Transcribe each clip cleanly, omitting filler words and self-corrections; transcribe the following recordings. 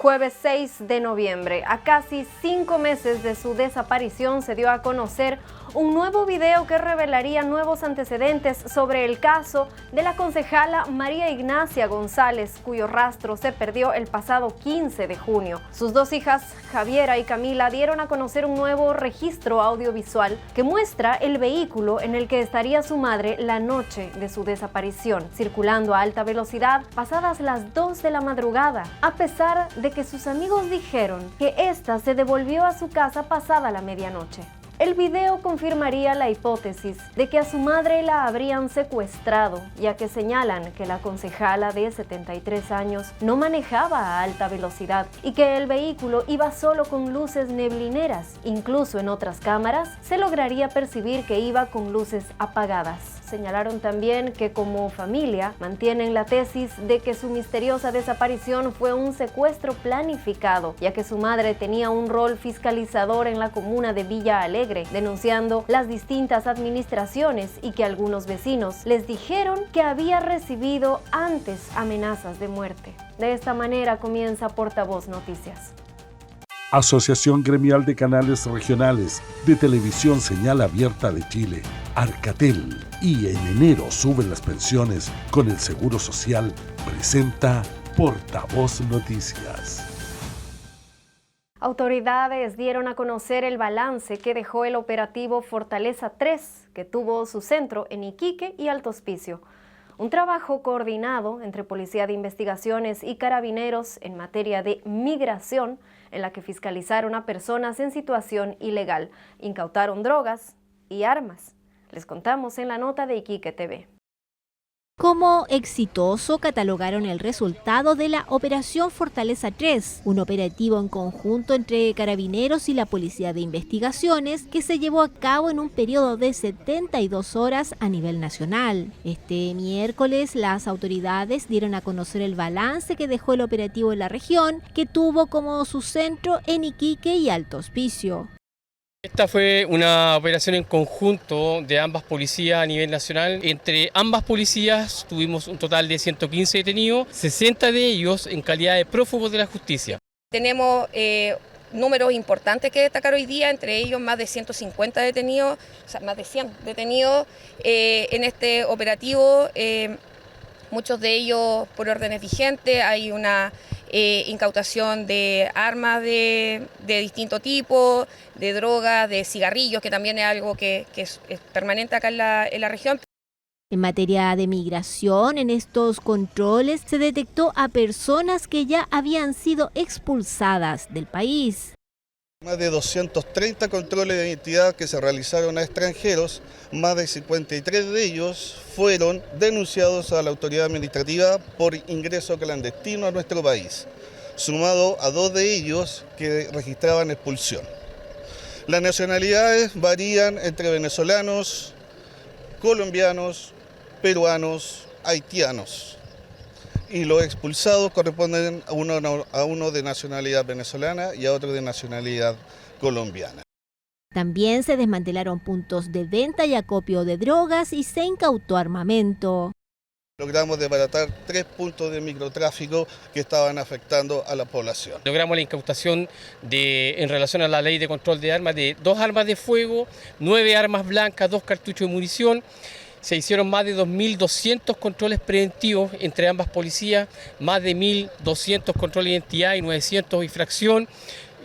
Jueves 6 de noviembre, a casi 5 meses de su desaparición, se dio a conocer un nuevo video que revelaría nuevos antecedentes sobre el caso de la concejala María Ignacia González, cuyo rastro se perdió el pasado 15 de junio. Sus dos hijas, Javiera y Camila, dieron a conocer un nuevo registro audiovisual que muestra el vehículo en el que estaría su madre la noche de su desaparición, circulando a alta velocidad pasadas las 2 de la madrugada, a pesar de que sus amigos dijeron que ésta se devolvió a su casa pasada la medianoche. El video confirmaría la hipótesis de que a su madre la habrían secuestrado, ya que señalan que la concejala de 73 años no manejaba a alta velocidad y que el vehículo iba solo con luces neblineras. Incluso en otras cámaras se lograría percibir que iba con luces apagadas. Señalaron también que como familia mantienen la tesis de que su misteriosa desaparición fue un secuestro planificado, ya que su madre tenía un rol fiscalizador en la comuna de Villa Alegre, denunciando las distintas administraciones y que algunos vecinos les dijeron que había recibido antes amenazas de muerte. De esta manera comienza Portavoz Noticias. Asociación Gremial de Canales Regionales de Televisión Señal Abierta de Chile, Arcatel, y en enero suben las pensiones con el Seguro Social, presenta Portavoz Noticias. Autoridades dieron a conocer el balance que dejó el operativo Fortaleza 3, que tuvo su centro en Iquique y Alto Hospicio. Un trabajo coordinado entre Policía de Investigaciones y Carabineros en materia de migración, en la que fiscalizaron a personas en situación ilegal, incautaron drogas y armas. Les contamos en la nota de Iquique TV. Como exitoso catalogaron el resultado de la Operación Fortaleza 3, un operativo en conjunto entre Carabineros y la Policía de Investigaciones que se llevó a cabo en un periodo de 72 horas a nivel nacional. Este miércoles las autoridades dieron a conocer el balance que dejó el operativo en la región, que tuvo como su centro en Iquique y Alto Hospicio. Esta fue una operación en conjunto de ambas policías a nivel nacional. Entre ambas policías tuvimos un total de 115 detenidos, 60 de ellos en calidad de prófugos de la justicia. Tenemos números importantes que destacar hoy día, entre ellos más de 150 detenidos, o sea, más de 100 detenidos en este operativo, muchos de ellos por órdenes vigentes. Hay una incautación de armas de distinto tipo, de drogas, de cigarrillos, que también es algo que es permanente acá en la región. En materia de migración, en estos controles se detectó a personas que ya habían sido expulsadas del país. Más de 230 controles de identidad que se realizaron a extranjeros, más de 53 de ellos fueron denunciados a la autoridad administrativa por ingreso clandestino a nuestro país, sumado a 2 de ellos que registraban expulsión. Las nacionalidades varían entre venezolanos, colombianos, peruanos, haitianos. Y los expulsados corresponden a uno de nacionalidad venezolana y a otro de nacionalidad colombiana. También se desmantelaron puntos de venta y acopio de drogas y se incautó armamento. Logramos desbaratar 3 puntos de microtráfico que estaban afectando a la población. Logramos la incautación en relación a la ley de control de armas de 2 armas de fuego, 9 armas blancas, 2 cartuchos de munición. Se hicieron más de 2.200 controles preventivos entre ambas policías, más de 1.200 controles de identidad y 900 infracción,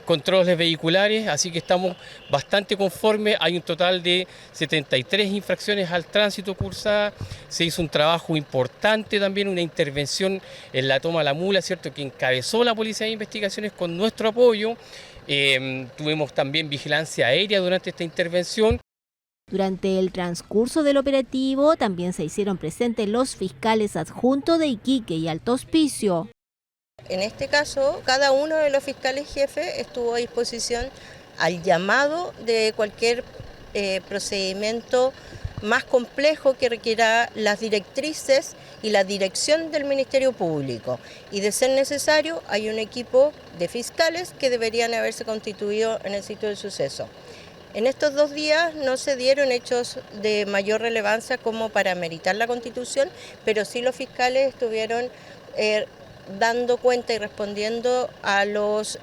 controles vehiculares, así que estamos bastante conformes. Hay un total de 73 infracciones al tránsito cursadas. Se hizo un trabajo importante también, una intervención en la toma de la mula, ¿cierto?, que encabezó la Policía de Investigaciones con nuestro apoyo. Tuvimos también vigilancia aérea durante esta intervención. Durante el transcurso del operativo también se hicieron presentes los fiscales adjuntos de Iquique y Alto Hospicio. En este caso, cada uno de los fiscales jefes estuvo a disposición al llamado de cualquier procedimiento más complejo que requiera las directrices y la dirección del Ministerio Público. Y de ser necesario, hay un equipo de fiscales que deberían haberse constituido en el sitio del suceso. En estos 2 días no se dieron hechos de mayor relevancia como para meritar la constitución, pero sí los fiscales estuvieron dando cuenta y respondiendo a los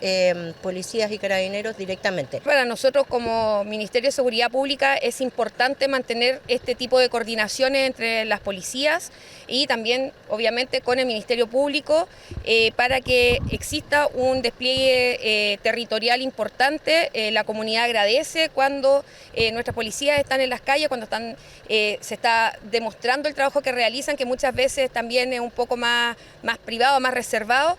policías y carabineros directamente. Para nosotros como Ministerio de Seguridad Pública es importante mantener este tipo de coordinaciones entre las policías y también obviamente con el Ministerio Público para que exista un despliegue territorial importante. La comunidad agradece cuando nuestras policías están en las calles, cuando se está demostrando el trabajo que realizan, que muchas veces también es un poco más privado, más reservado.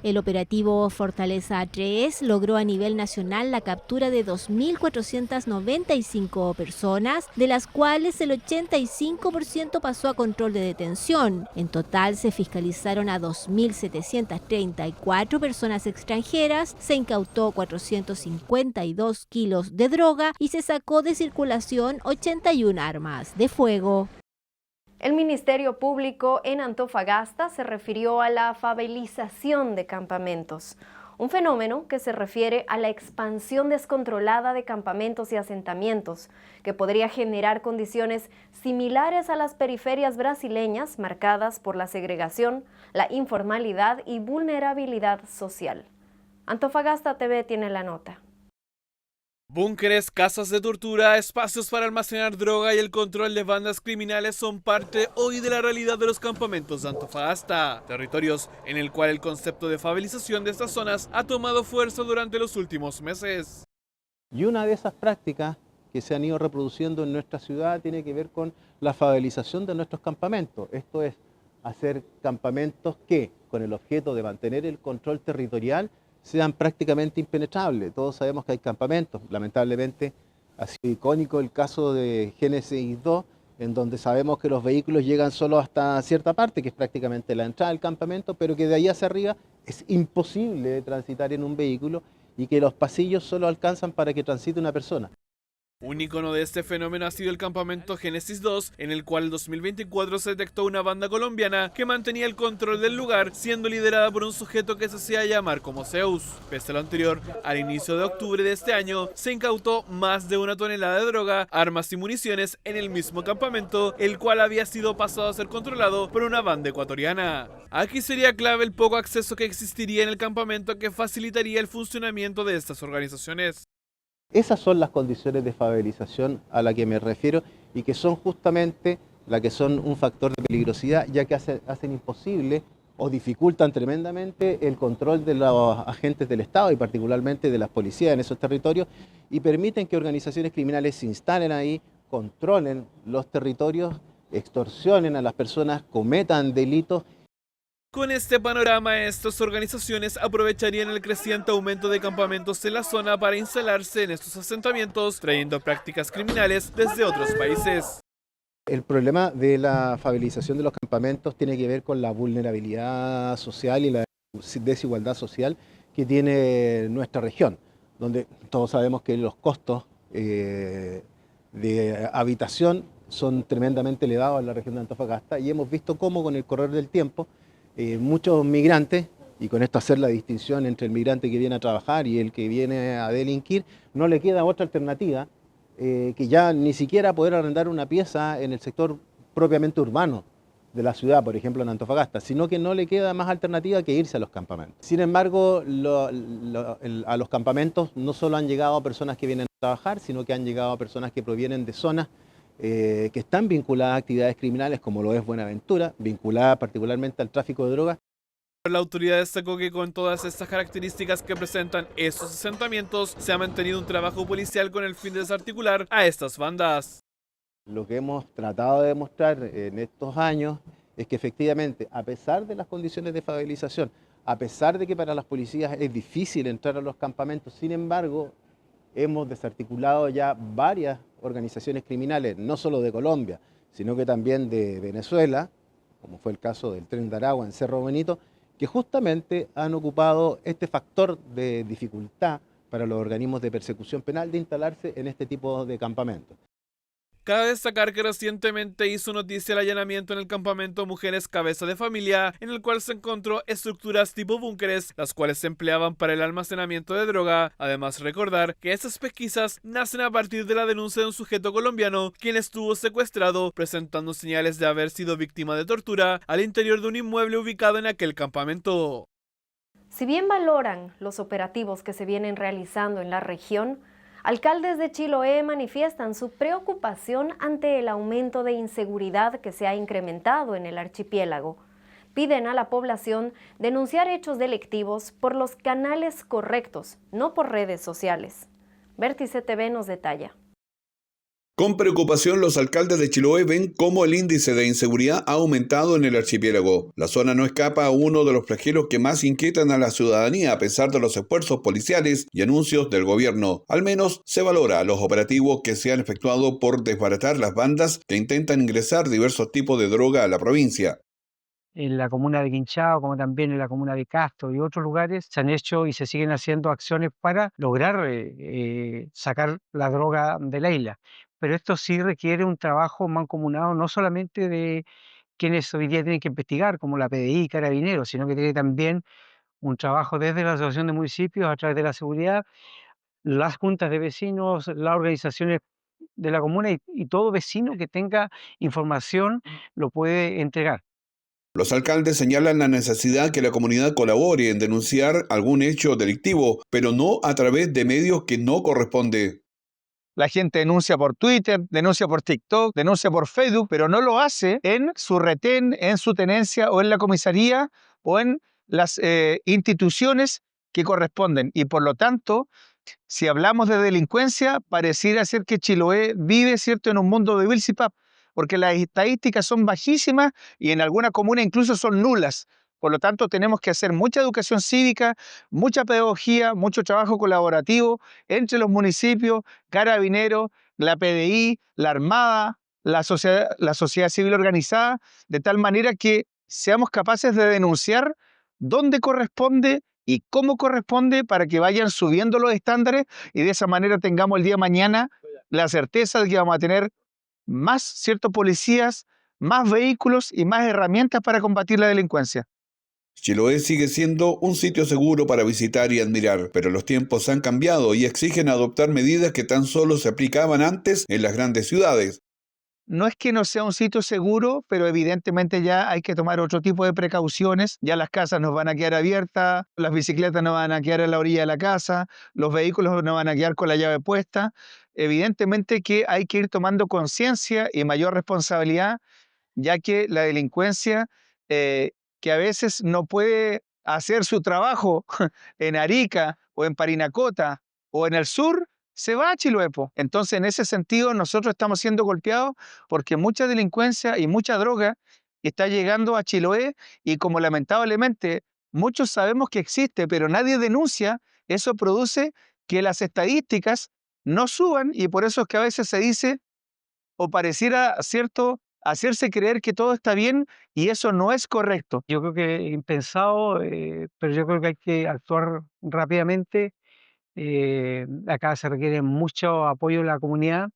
El operativo Fortaleza 3 logró a nivel nacional la captura de 2.495 personas, de las cuales el 85% pasó a control de detención. En total se fiscalizaron a 2.734 personas extranjeras, se incautó 452 kilos de droga y se sacó de circulación 81 armas de fuego. El Ministerio Público en Antofagasta se refirió a la favelización de campamentos, un fenómeno que se refiere a la expansión descontrolada de campamentos y asentamientos, que podría generar condiciones similares a las periferias brasileñas marcadas por la segregación, la informalidad y vulnerabilidad social. Antofagasta TV tiene la nota. Búnkeres, casas de tortura, espacios para almacenar droga y el control de bandas criminales son parte hoy de la realidad de los campamentos de Antofagasta, territorios en el cual el concepto de favelización de estas zonas ha tomado fuerza durante los últimos meses. Y una de esas prácticas que se han ido reproduciendo en nuestra ciudad tiene que ver con la favelización de nuestros campamentos. Esto es hacer campamentos que, con el objeto de mantener el control territorial, sean prácticamente impenetrables. Todos sabemos que hay campamentos, lamentablemente ha sido icónico el caso de Génesis 2, en donde sabemos que los vehículos llegan solo hasta cierta parte, que es prácticamente la entrada del campamento, pero que de ahí hacia arriba es imposible transitar en un vehículo y que los pasillos solo alcanzan para que transite una persona. Un icono de este fenómeno ha sido el campamento Génesis 2, en el cual en 2024 se detectó una banda colombiana que mantenía el control del lugar, siendo liderada por un sujeto que se hacía llamar como Zeus. Pese a lo anterior, al inicio de octubre de este año, se incautó más de 1 tonelada de droga, armas y municiones en el mismo campamento, el cual había sido pasado a ser controlado por una banda ecuatoriana. Aquí sería clave el poco acceso que existiría en el campamento que facilitaría el funcionamiento de estas organizaciones. Esas son las condiciones de favelización a la que me refiero y que son justamente las que son un factor de peligrosidad, ya que hacen imposible o dificultan tremendamente el control de los agentes del Estado y particularmente de las policías en esos territorios y permiten que organizaciones criminales se instalen ahí, controlen los territorios, extorsionen a las personas, cometan delitos. Con este panorama, estas organizaciones aprovecharían el creciente aumento de campamentos en la zona para instalarse en estos asentamientos, trayendo prácticas criminales desde otros países. El problema de la favelización de los campamentos tiene que ver con la vulnerabilidad social y la desigualdad social que tiene nuestra región, donde todos sabemos que los costos de habitación son tremendamente elevados en la región de Antofagasta y hemos visto cómo con el correr del tiempo muchos migrantes, y con esto hacer la distinción entre el migrante que viene a trabajar y el que viene a delinquir, no le queda otra alternativa que ya ni siquiera poder arrendar una pieza en el sector propiamente urbano de la ciudad, por ejemplo en Antofagasta, sino que no le queda más alternativa que irse a los campamentos. Sin embargo, a los campamentos no solo han llegado personas que vienen a trabajar, sino que han llegado personas que provienen de zonas que están vinculadas a actividades criminales como lo es Buenaventura, vinculada particularmente al tráfico de drogas. La autoridad destacó que con todas estas características que presentan estos asentamientos, se ha mantenido un trabajo policial con el fin de desarticular a estas bandas. Lo que hemos tratado de demostrar en estos años es que efectivamente, a pesar de las condiciones de favelización, a pesar de que para las policías es difícil entrar a los campamentos, sin embargo, hemos desarticulado ya varias organizaciones criminales, no solo de Colombia, sino que también de Venezuela, como fue el caso del Tren de Aragua en Cerro Benito, que justamente han ocupado este factor de dificultad para los organismos de persecución penal de instalarse en este tipo de campamentos. Cabe destacar que recientemente hizo noticia el allanamiento en el campamento Mujeres Cabeza de Familia, en el cual se encontró estructuras tipo búnkeres, las cuales se empleaban para el almacenamiento de droga. Además, recordar que estas pesquisas nacen a partir de la denuncia de un sujeto colombiano, quien estuvo secuestrado, presentando señales de haber sido víctima de tortura al interior de un inmueble ubicado en aquel campamento. Si bien valoran los operativos que se vienen realizando en la región, alcaldes de Chiloé manifiestan su preocupación ante el aumento de inseguridad que se ha incrementado en el archipiélago. Piden a la población denunciar hechos delictivos por los canales correctos, no por redes sociales. Vértice TV nos detalla. Con preocupación, los alcaldes de Chiloé ven cómo el índice de inseguridad ha aumentado en el archipiélago. La zona no escapa a uno de los flagelos que más inquietan a la ciudadanía a pesar de los esfuerzos policiales y anuncios del gobierno. Al menos se valora los operativos que se han efectuado por desbaratar las bandas que intentan ingresar diversos tipos de droga a la provincia. En la comuna de Quinchao, como también en la comuna de Castro y otros lugares, se han hecho y se siguen haciendo acciones para lograr sacar la droga de la isla. Pero esto sí requiere un trabajo mancomunado, no solamente de quienes hoy día tienen que investigar, como la PDI, Carabineros, sino que tiene también un trabajo desde la Asociación de Municipios a través de la seguridad, las juntas de vecinos, las organizaciones de la comuna y todo vecino que tenga información lo puede entregar. Los alcaldes señalan la necesidad que la comunidad colabore en denunciar algún hecho delictivo, pero no a través de medios que no corresponde. La gente denuncia por Twitter, denuncia por TikTok, denuncia por Facebook, pero no lo hace en su retén, en su tenencia o en la comisaría o en las instituciones que corresponden. Y por lo tanto, si hablamos de delincuencia, pareciera ser que Chiloé vive, ¿cierto?, en un mundo de Bilsipap, porque las estadísticas son bajísimas y en algunas comunas incluso son nulas. Por lo tanto, tenemos que hacer mucha educación cívica, mucha pedagogía, mucho trabajo colaborativo entre los municipios, Carabineros, la PDI, la Armada, la sociedad civil organizada, de tal manera que seamos capaces de denunciar dónde corresponde y cómo corresponde para que vayan subiendo los estándares y de esa manera tengamos el día de mañana la certeza de que vamos a tener más, ¿cierto?, policías, más vehículos y más herramientas para combatir la delincuencia. Chiloé sigue siendo un sitio seguro para visitar y admirar, pero los tiempos han cambiado y exigen adoptar medidas que tan solo se aplicaban antes en las grandes ciudades. No es que no sea un sitio seguro, pero evidentemente ya hay que tomar otro tipo de precauciones. Ya las casas no van a quedar abiertas, las bicicletas no van a quedar en la orilla de la casa, los vehículos no van a quedar con la llave puesta. Evidentemente que hay que ir tomando conciencia y mayor responsabilidad, ya que la delincuencia que a veces no puede hacer su trabajo en Arica o en Parinacota o en el sur, se va a Chiloé. Entonces, en ese sentido, nosotros estamos siendo golpeados porque mucha delincuencia y mucha droga está llegando a Chiloé y como lamentablemente muchos sabemos que existe, pero nadie denuncia, eso produce que las estadísticas no suban y por eso es que a veces se dice o pareciera, ¿cierto?, hacerse creer que todo está bien y eso no es correcto. Yo creo que impensado, pero yo creo que hay que actuar rápidamente. Acá se requiere mucho apoyo de la comunidad.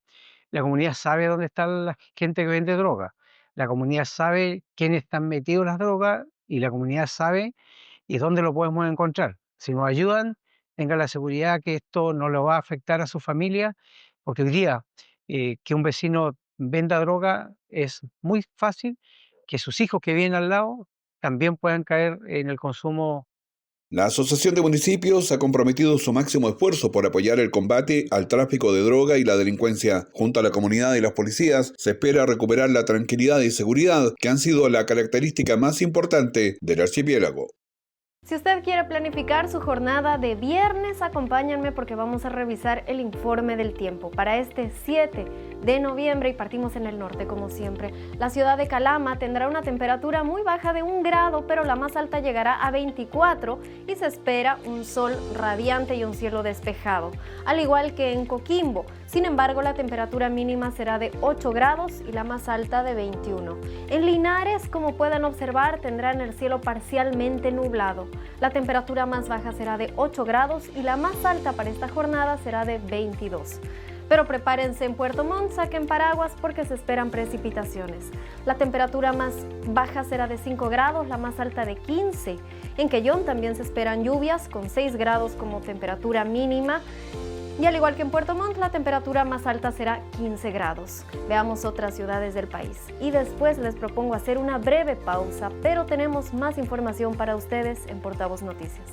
La comunidad sabe dónde está la gente que vende droga. La comunidad sabe quiénes están metidos en las drogas y la comunidad sabe y dónde lo podemos encontrar. Si nos ayudan, tengan la seguridad que esto no lo va a afectar a su familia, porque hoy día que un vecino venda droga es muy fácil que sus hijos que vienen al lado también puedan caer en el consumo. La Asociación de Municipios ha comprometido su máximo esfuerzo por apoyar el combate al tráfico de droga y la delincuencia. Junto a la comunidad y las policías, se espera recuperar la tranquilidad y seguridad que han sido la característica más importante del archipiélago. Si usted quiere planificar su jornada de viernes, acompáñenme porque vamos a revisar el informe del tiempo para este 7 de noviembre y partimos en el norte como siempre. La ciudad de Calama tendrá una temperatura muy baja de 1 grado, pero la más alta llegará a 24 y se espera un sol radiante y un cielo despejado, al igual que en Coquimbo. Sin embargo, la temperatura mínima será de 8 grados y la más alta de 21. En Linares, como pueden observar, tendrán el cielo parcialmente nublado. La temperatura más baja será de 8 grados y la más alta para esta jornada será de 22. Pero prepárense en Puerto Montt, saquen paraguas porque se esperan precipitaciones. La temperatura más baja será de 5 grados, la más alta de 15. En Quellón también se esperan lluvias con 6 grados como temperatura mínima. Y al igual que en Puerto Montt, la temperatura más alta será 15 grados. Veamos otras ciudades del país. Y después les propongo hacer una breve pausa, pero tenemos más información para ustedes en Portavoz Noticias.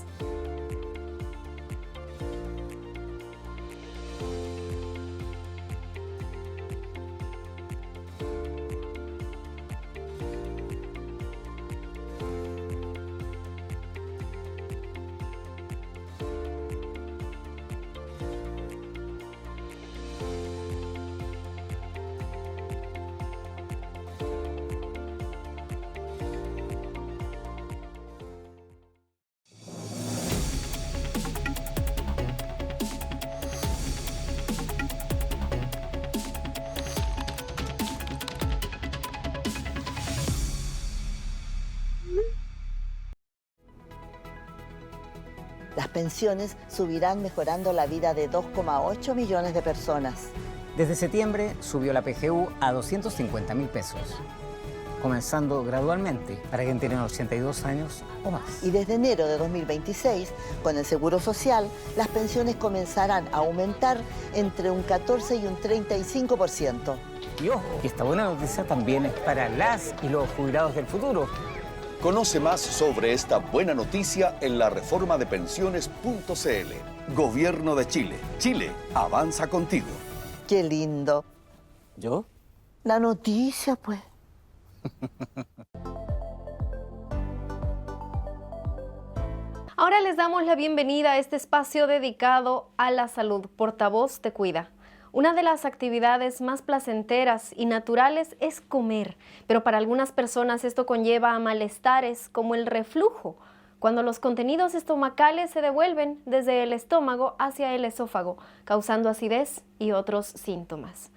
Las pensiones subirán mejorando la vida de 2,8 millones de personas. Desde septiembre subió la PGU a 250.000 pesos, comenzando gradualmente para quien tiene 82 años o más. Y desde enero de 2026, con el Seguro Social, las pensiones comenzarán a aumentar entre un 14 y un 35%. Y ojo, que esta buena noticia también es para las y los jubilados del futuro. Conoce más sobre esta buena noticia en la reformadepensiones.cl. Gobierno de Chile. Chile avanza contigo. Qué lindo. ¿Yo? La noticia, pues. Ahora les damos la bienvenida a este espacio dedicado a la salud. Portavoz te cuida. Una de las actividades más placenteras y naturales es comer, pero para algunas personas esto conlleva a malestares como el reflujo, cuando los contenidos estomacales se devuelven desde el estómago hacia el esófago, causando acidez y otros síntomas.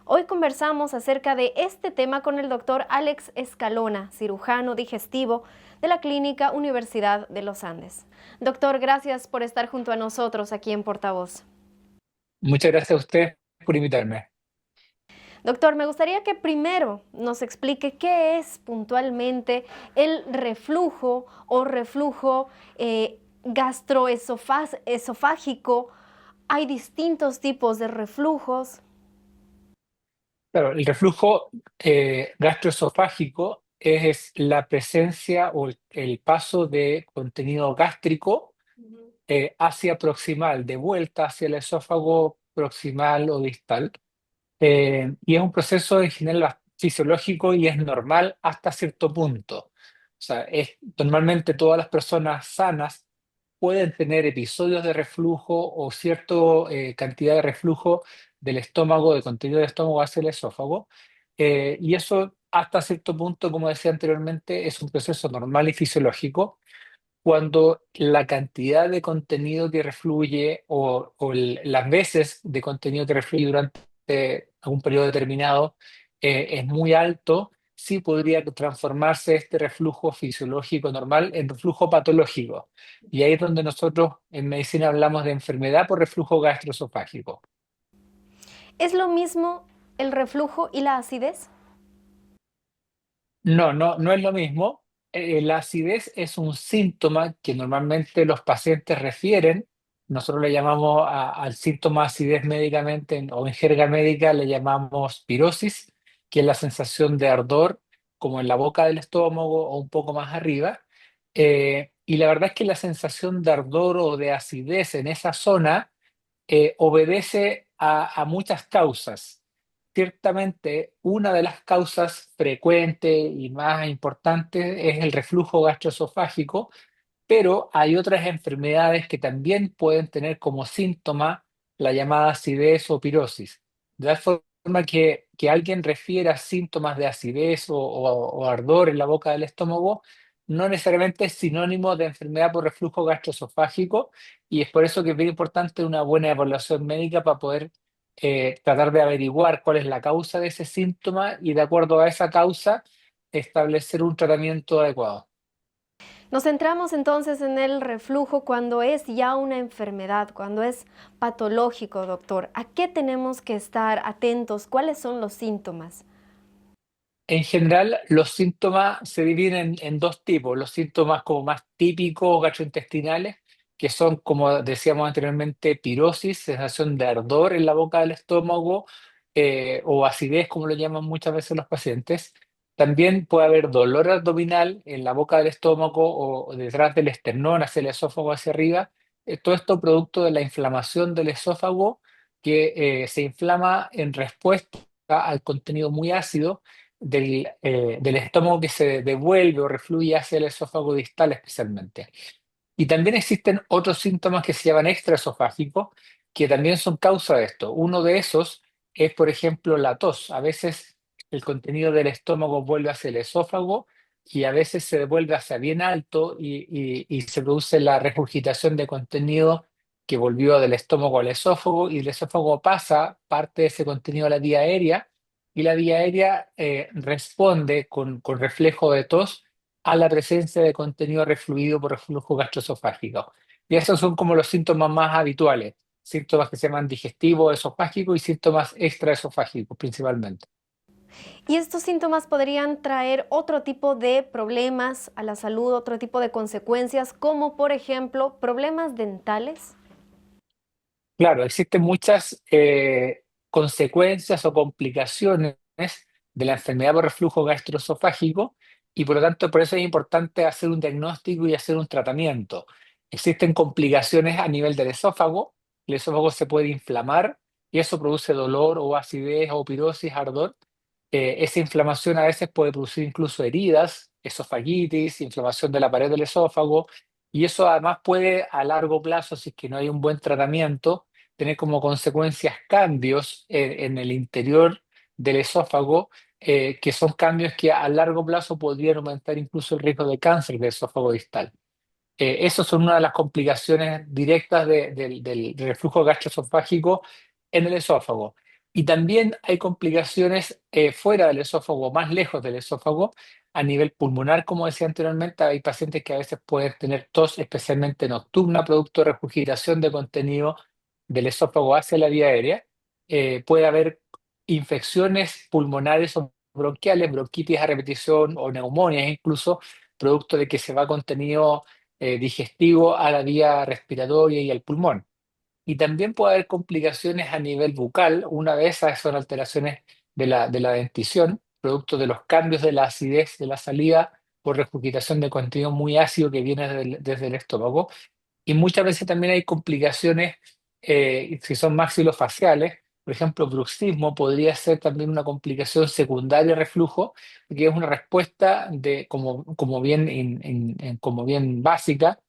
Hoy conversamos acerca de este tema con el doctor Alex Escalona, cirujano digestivo de la Clínica Universidad de los Andes. Doctor, gracias por estar junto a nosotros aquí en Portavoz. Muchas gracias a usted por invitarme. Doctor, me gustaría que primero nos explique qué es puntualmente el reflujo o reflujo gastroesofágico. Hay distintos tipos de reflujos. Claro, el reflujo gastroesofágico es la presencia o el paso de contenido gástrico hacia proximal, de vuelta hacia el esófago proximal o distal. Y es un proceso en general fisiológico y es normal hasta cierto punto. O sea, normalmente todas las personas sanas pueden tener episodios de reflujo o cierta cantidad de reflujo del estómago, de contenido del estómago hacia el esófago. Y eso hasta cierto punto, como decía anteriormente, es un proceso normal y fisiológico. Cuando la cantidad de contenido que refluye las veces de contenido que refluye durante algún periodo determinado es muy alto, sí podría transformarse este reflujo fisiológico normal en reflujo patológico. Y ahí es donde nosotros en medicina hablamos de enfermedad por reflujo gastroesofágico. ¿Es lo mismo el reflujo y la acidez? No es lo mismo. La acidez es un síntoma que normalmente los pacientes refieren. Nosotros le llamamos al síntoma acidez médicamente o en jerga médica le llamamos pirosis, que es la sensación de ardor como en la boca del estómago o un poco más arriba. Y la verdad es que la sensación de ardor o de acidez en esa zona obedece a muchas causas. Ciertamente, una de las causas frecuentes y más importantes es el reflujo gastroesofágico, pero hay otras enfermedades que también pueden tener como síntoma la llamada acidez o pirosis. De tal forma que alguien refiera síntomas de acidez o ardor en la boca del estómago, no necesariamente es sinónimo de enfermedad por reflujo gastroesofágico, y es por eso que es bien importante una buena evaluación médica para poder tratar de averiguar cuál es la causa de ese síntoma y de acuerdo a esa causa establecer un tratamiento adecuado. Nos centramos entonces en el reflujo cuando es ya una enfermedad, cuando es patológico, doctor. ¿A qué tenemos que estar atentos? ¿Cuáles son los síntomas? En general, los síntomas se dividen en dos tipos, los síntomas como más típicos gastrointestinales, que son, como decíamos anteriormente, pirosis, sensación de ardor en la boca del estómago, o acidez, como lo llaman muchas veces los pacientes. También puede haber dolor abdominal en la boca del estómago o detrás del esternón, hacia el esófago, hacia arriba. Todo esto producto de la inflamación del esófago que se inflama en respuesta al contenido muy ácido del estómago que se devuelve o refluye hacia el esófago distal especialmente. Y también existen otros síntomas que se llaman extraesofágicos, que también son causa de esto. Uno de esos es, por ejemplo, la tos. A veces el contenido del estómago vuelve hacia el esófago y a veces se devuelve hacia bien alto y se produce la regurgitación de contenido que volvió del estómago al esófago y el esófago pasa parte de ese contenido a la vía aérea y la vía aérea responde con reflejo de tos a la presencia de contenido refluido por reflujo gastroesofágico. Y esos son como los síntomas más habituales, síntomas que se llaman digestivo, esofágico y síntomas extraesofágicos principalmente. ¿Y estos síntomas podrían traer otro tipo de problemas a la salud, otro tipo de consecuencias, como por ejemplo problemas dentales? Claro, existen muchas consecuencias o complicaciones de la enfermedad por reflujo gastroesofágico y por lo tanto por eso es importante hacer un diagnóstico y hacer un tratamiento. Existen complicaciones a nivel del esófago, el esófago se puede inflamar y eso produce dolor o acidez o pirosis, ardor. Esa inflamación a veces puede producir incluso heridas, esofagitis, inflamación de la pared del esófago y eso además puede a largo plazo, si es que no hay un buen tratamiento, tener como consecuencias cambios en el interior del esófago, que son cambios que a largo plazo podrían aumentar incluso el riesgo de cáncer del esófago distal. Esas son una de las complicaciones directas del reflujo gastroesofágico en el esófago. Y también hay complicaciones fuera del esófago, más lejos del esófago, a nivel pulmonar, como decía anteriormente, hay pacientes que a veces pueden tener tos, especialmente nocturna, producto de regurgitación de contenido del esófago hacia la vía aérea. Puede haber infecciones pulmonares o bronquiales, bronquitis a repetición o neumonias incluso, producto de que se va contenido digestivo a la vía respiratoria y al pulmón. Y también puede haber complicaciones a nivel bucal. Una de esas son alteraciones de la dentición, producto de los cambios de la acidez de la saliva por regurgitación de contenido muy ácido que viene desde el estómago. Y muchas veces también hay complicaciones si son maxilofaciales. Por ejemplo, bruxismo podría ser también una complicación secundaria al reflujo, que es una respuesta como bien básica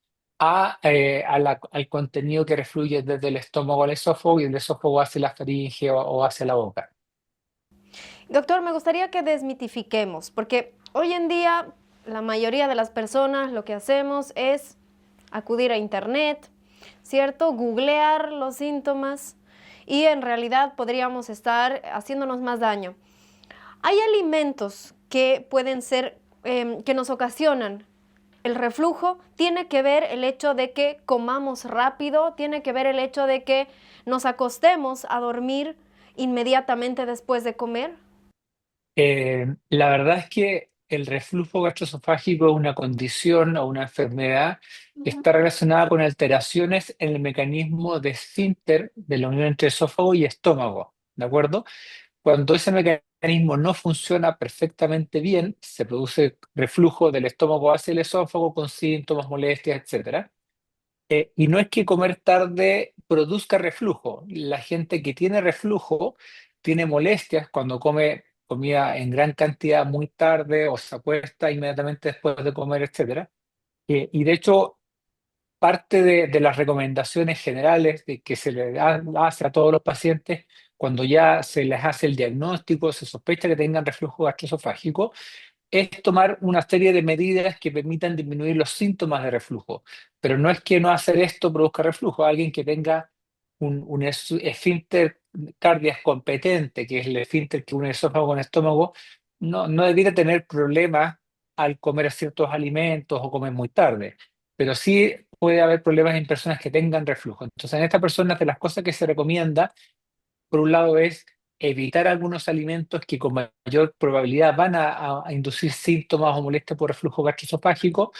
al contenido que refluye desde el estómago al esófago y el esófago hacia la faringe o hacia la boca. Doctor, me gustaría que desmitifiquemos, porque hoy en día la mayoría de las personas lo que hacemos es acudir a internet, ¿cierto? Googlear los síntomas y en realidad podríamos estar haciéndonos más daño. Hay alimentos que pueden ser, que nos ocasionan el reflujo. Tiene que ver el hecho de que comamos rápido, tiene que ver el hecho de que nos acostemos a dormir inmediatamente después de comer. La verdad es que el reflujo gastroesofágico es una condición o una enfermedad que está relacionada con alteraciones en el mecanismo de esfínter de la unión entre esófago y estómago, ¿de acuerdo? Cuando ese mecanismo no funciona perfectamente bien, se produce reflujo del estómago hacia el esófago con síntomas, molestias, etcétera. Y no es que comer tarde produzca reflujo. La gente que tiene reflujo tiene molestias cuando come comida en gran cantidad muy tarde o se acuesta inmediatamente después de comer, etcétera. Y de hecho, parte de las recomendaciones generales que se le hace a todos los pacientes cuando ya se les hace el diagnóstico, se sospecha que tengan reflujo gastroesofágico, es tomar una serie de medidas que permitan disminuir los síntomas de reflujo. Pero no es que no hacer esto produzca reflujo. Alguien que tenga un esfínter cardias competente, que es el esfínter que une esófago con estómago, no debiera tener problemas al comer ciertos alimentos o comer muy tarde, pero sí puede haber problemas en personas que tengan reflujo. Entonces, en estas personas, de las cosas que se recomienda, por un lado, es evitar algunos alimentos que con mayor probabilidad van a inducir síntomas o molestias por reflujo gastroesofágico,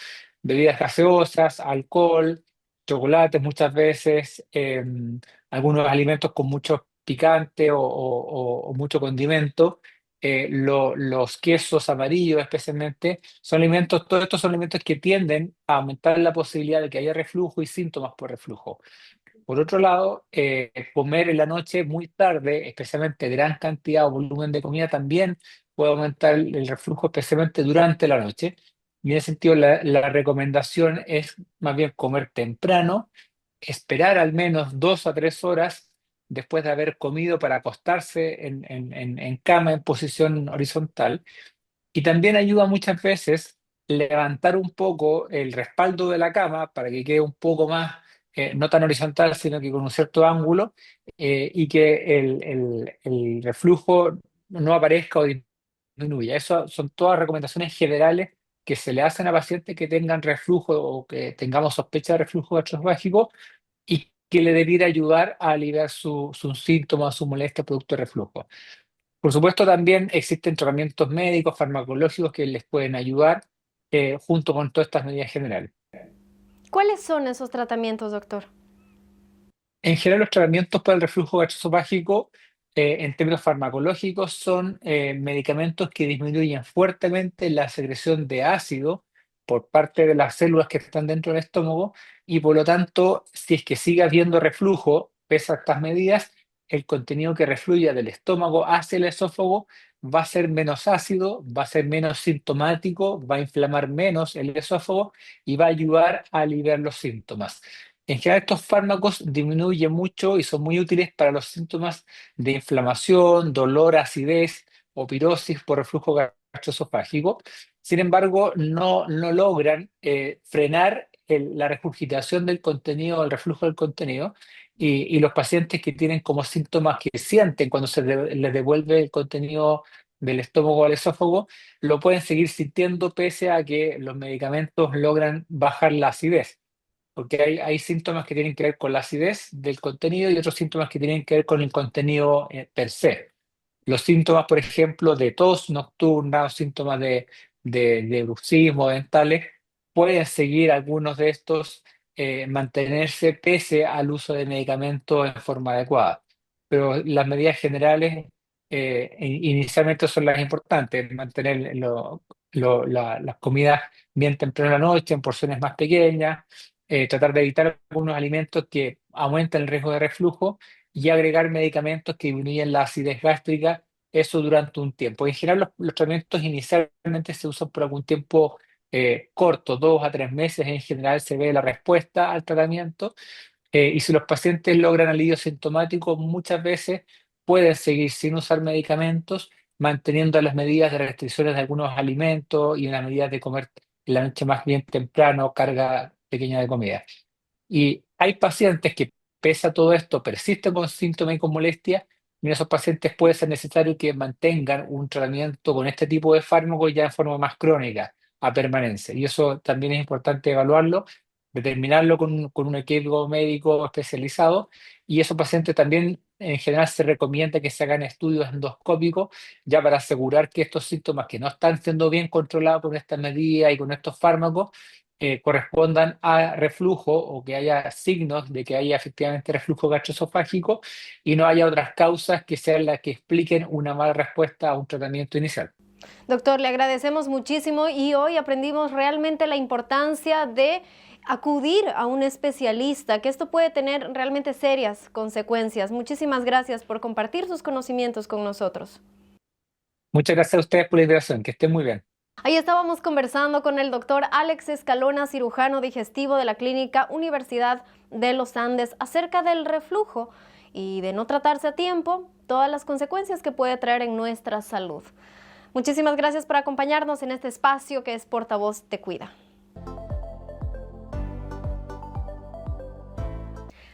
bebidas gaseosas, alcohol, chocolates muchas veces, algunos alimentos con mucho picante o mucho condimento, los quesos amarillos especialmente, son alimentos, todos estos son alimentos que tienden a aumentar la posibilidad de que haya reflujo y síntomas por reflujo. Por otro lado, comer en la noche muy tarde, especialmente gran cantidad o volumen de comida, también puede aumentar el reflujo, especialmente durante la noche. Y en ese sentido, la recomendación es más bien comer temprano, esperar al menos 2 a 3 horas después de haber comido para acostarse en cama en posición horizontal. Y también ayuda muchas veces levantar un poco el respaldo de la cama para que quede un poco más, no tan horizontal, sino que con un cierto ángulo, y que el reflujo no aparezca o disminuya. Eso son todas recomendaciones generales que se le hacen a pacientes que tengan reflujo o que tengamos sospecha de reflujo gastroesofágico y que le debiera ayudar a aliviar sus síntomas, su molestia producto de reflujo. Por supuesto, también existen tratamientos médicos, farmacológicos que les pueden ayudar junto con todas estas medidas generales. ¿Cuáles son esos tratamientos, doctor? En general, los tratamientos para el reflujo gastroesofágico, en términos farmacológicos, son medicamentos que disminuyen fuertemente la secreción de ácido por parte de las células que están dentro del estómago y, por lo tanto, si es que sigue habiendo reflujo, pese a estas medidas, el contenido que refluya del estómago hacia el esófago va a ser menos ácido, va a ser menos sintomático, va a inflamar menos el esófago y va a ayudar a aliviar los síntomas. En general, estos fármacos disminuyen mucho y son muy útiles para los síntomas de inflamación, dolor, acidez o pirosis por reflujo gastroesofágico. Sin embargo, no logran frenar la regurgitación del contenido, el reflujo del contenido, y los pacientes que tienen como síntomas que sienten cuando les devuelve el contenido del estómago al esófago, lo pueden seguir sintiendo pese a que los medicamentos logran bajar la acidez. Porque hay síntomas que tienen que ver con la acidez del contenido y otros síntomas que tienen que ver con el contenido per se. Los síntomas, por ejemplo, de tos nocturna o síntomas de bruxismo dentales, pueden seguir algunos de estos, mantenerse pese al uso de medicamentos en forma adecuada. Pero las medidas generales inicialmente son las importantes, mantener las comidas bien temprano en la noche, en porciones más pequeñas, tratar de evitar algunos alimentos que aumentan el riesgo de reflujo y agregar medicamentos que disminuyen la acidez gástrica, eso durante un tiempo. En general, los tratamientos inicialmente se usan por algún tiempo corto, 2 a 3 meses en general se ve la respuesta al tratamiento, y si los pacientes logran alivio sintomático, muchas veces pueden seguir sin usar medicamentos, manteniendo las medidas de restricciones de algunos alimentos y las medidas de comer en la noche más bien temprano, carga pequeña de comida. Y hay pacientes que, pese a todo esto, persisten con síntomas y con molestias, y en esos pacientes puede ser necesario que mantengan un tratamiento con este tipo de fármacos ya de forma más crónica, a permanencia. Y eso también es importante evaluarlo, determinarlo con un equipo médico especializado, y esos pacientes también en general se recomienda que se hagan estudios endoscópicos ya para asegurar que estos síntomas que no están siendo bien controlados con estas medidas y con estos fármacos correspondan a reflujo o que haya signos de que haya efectivamente reflujo gastroesofágico y no haya otras causas que sean las que expliquen una mala respuesta a un tratamiento inicial. Doctor, le agradecemos muchísimo y hoy aprendimos realmente la importancia de acudir a un especialista, que esto puede tener realmente serias consecuencias. Muchísimas gracias por compartir sus conocimientos con nosotros. Muchas gracias a ustedes por la invitación, que estén muy bien. Ahí estábamos conversando con el doctor Alex Escalona, cirujano digestivo de la Clínica Universidad de los Andes, acerca del reflujo y de no tratarse a tiempo, todas las consecuencias que puede traer en nuestra salud. Muchísimas gracias por acompañarnos en este espacio que es Portavoz Te Cuida.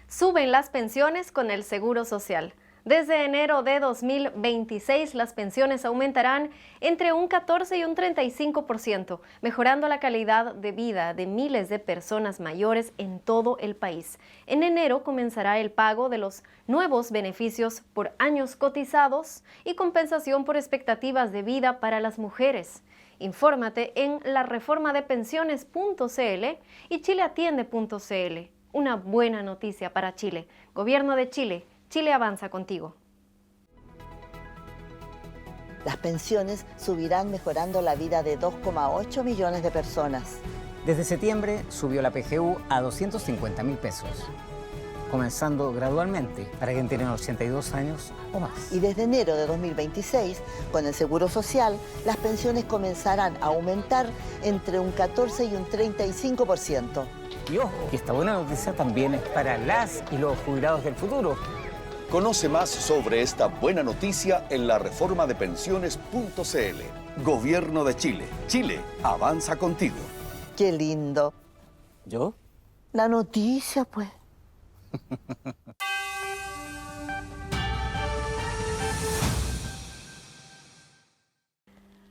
Suben las pensiones con el Seguro Social. Desde enero de 2026, las pensiones aumentarán entre un 14 y un 35%, mejorando la calidad de vida de miles de personas mayores en todo el país. En enero comenzará el pago de los nuevos beneficios por años cotizados y compensación por expectativas de vida para las mujeres. Infórmate en lareformadepensiones.cl y chileatiende.cl. Una buena noticia para Chile. Gobierno de Chile. Chile avanza contigo. Las pensiones subirán mejorando la vida de 2,8 millones de personas. Desde septiembre subió la PGU a 250.000 pesos, comenzando gradualmente para quien tiene 82 años o más. Y desde enero de 2026, con el Seguro Social, las pensiones comenzarán a aumentar entre un 14 y un 35%. Y ojo, que esta buena noticia también es para las y los jubilados del futuro. Conoce más sobre esta buena noticia en lareformadepensiones.cl. Gobierno de Chile. Chile avanza contigo. ¡Qué lindo! ¿Yo? La noticia, pues.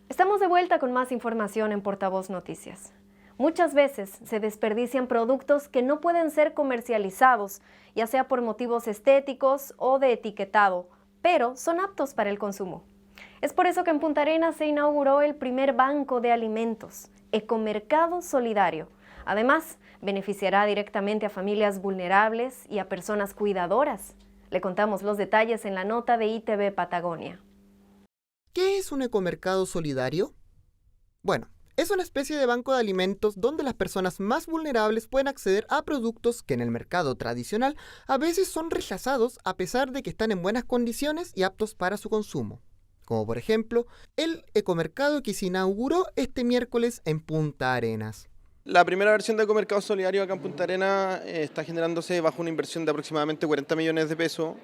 Estamos de vuelta con más información en Portavoz Noticias. Muchas veces se desperdician productos que no pueden ser comercializados, ya sea por motivos estéticos o de etiquetado, pero son aptos para el consumo. Es por eso que en Punta Arenas se inauguró el primer banco de alimentos, Ecomercado Solidario. Además, beneficiará directamente a familias vulnerables y a personas cuidadoras. Le contamos los detalles en la nota de ITV Patagonia. ¿Qué es un ecomercado solidario? Bueno, es una especie de banco de alimentos donde las personas más vulnerables pueden acceder a productos que en el mercado tradicional a veces son rechazados a pesar de que están en buenas condiciones y aptos para su consumo. Como por ejemplo, el ecomercado que se inauguró este miércoles en Punta Arenas. La primera versión de Ecomercado Solidario acá en Punta Arenas está generándose bajo una inversión de aproximadamente 40 millones de pesos,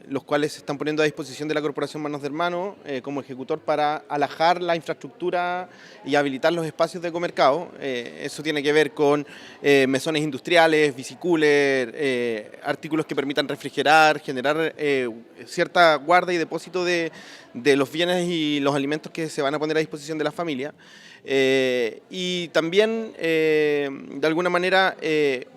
los cuales se están poniendo a disposición de la Corporación Manos de Hermano como ejecutor para alajar la infraestructura y habilitar los espacios de ecomercado. Eso tiene que ver con mesones industriales, bicicooler, artículos que permitan refrigerar, generar cierta guarda y depósito de los bienes y los alimentos que se van a poner a disposición de la familia. Y también, de alguna manera,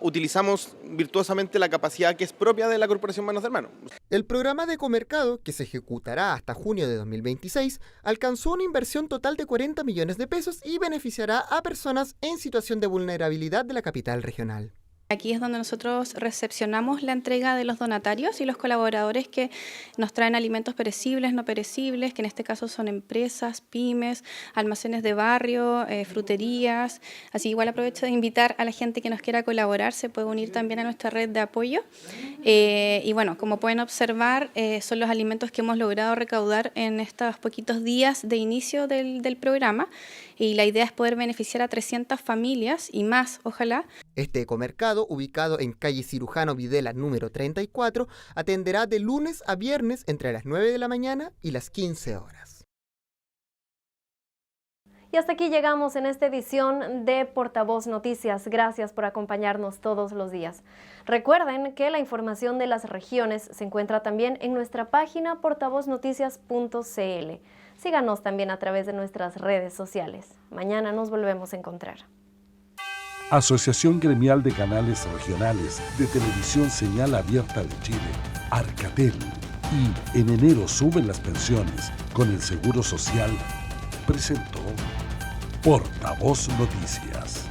utilizamos virtuosamente la capacidad que es propia de la Corporación Manos de Hermano. El programa de ecomercado, que se ejecutará hasta junio de 2026, alcanzó una inversión total de 40 millones de pesos y beneficiará a personas en situación de vulnerabilidad de la capital regional. Aquí es donde nosotros recepcionamos la entrega de los donatarios y los colaboradores que nos traen alimentos perecibles, no perecibles, que en este caso son empresas, pymes, almacenes de barrio, fruterías. Así igual aprovecho de invitar a la gente que nos quiera colaborar, se puede unir también a nuestra red de apoyo. Y bueno, como pueden observar, son los alimentos que hemos logrado recaudar en estos poquitos días de inicio del programa. Y la idea es poder beneficiar a 300 familias y más, ojalá. Este ecomercado, ubicado en calle Cirujano Videla número 34, atenderá de lunes a viernes entre las 9 de la mañana y las 15 horas. Y hasta aquí llegamos en esta edición de Portavoz Noticias. Gracias por acompañarnos todos los días. Recuerden que la información de las regiones se encuentra también en nuestra página portavoznoticias.cl. Síganos también a través de nuestras redes sociales. Mañana nos volvemos a encontrar. Asociación Gremial de Canales Regionales de Televisión Señal Abierta de Chile, Arcatel. Y en enero suben las pensiones con el Seguro Social. Presentó Portavoz Noticias.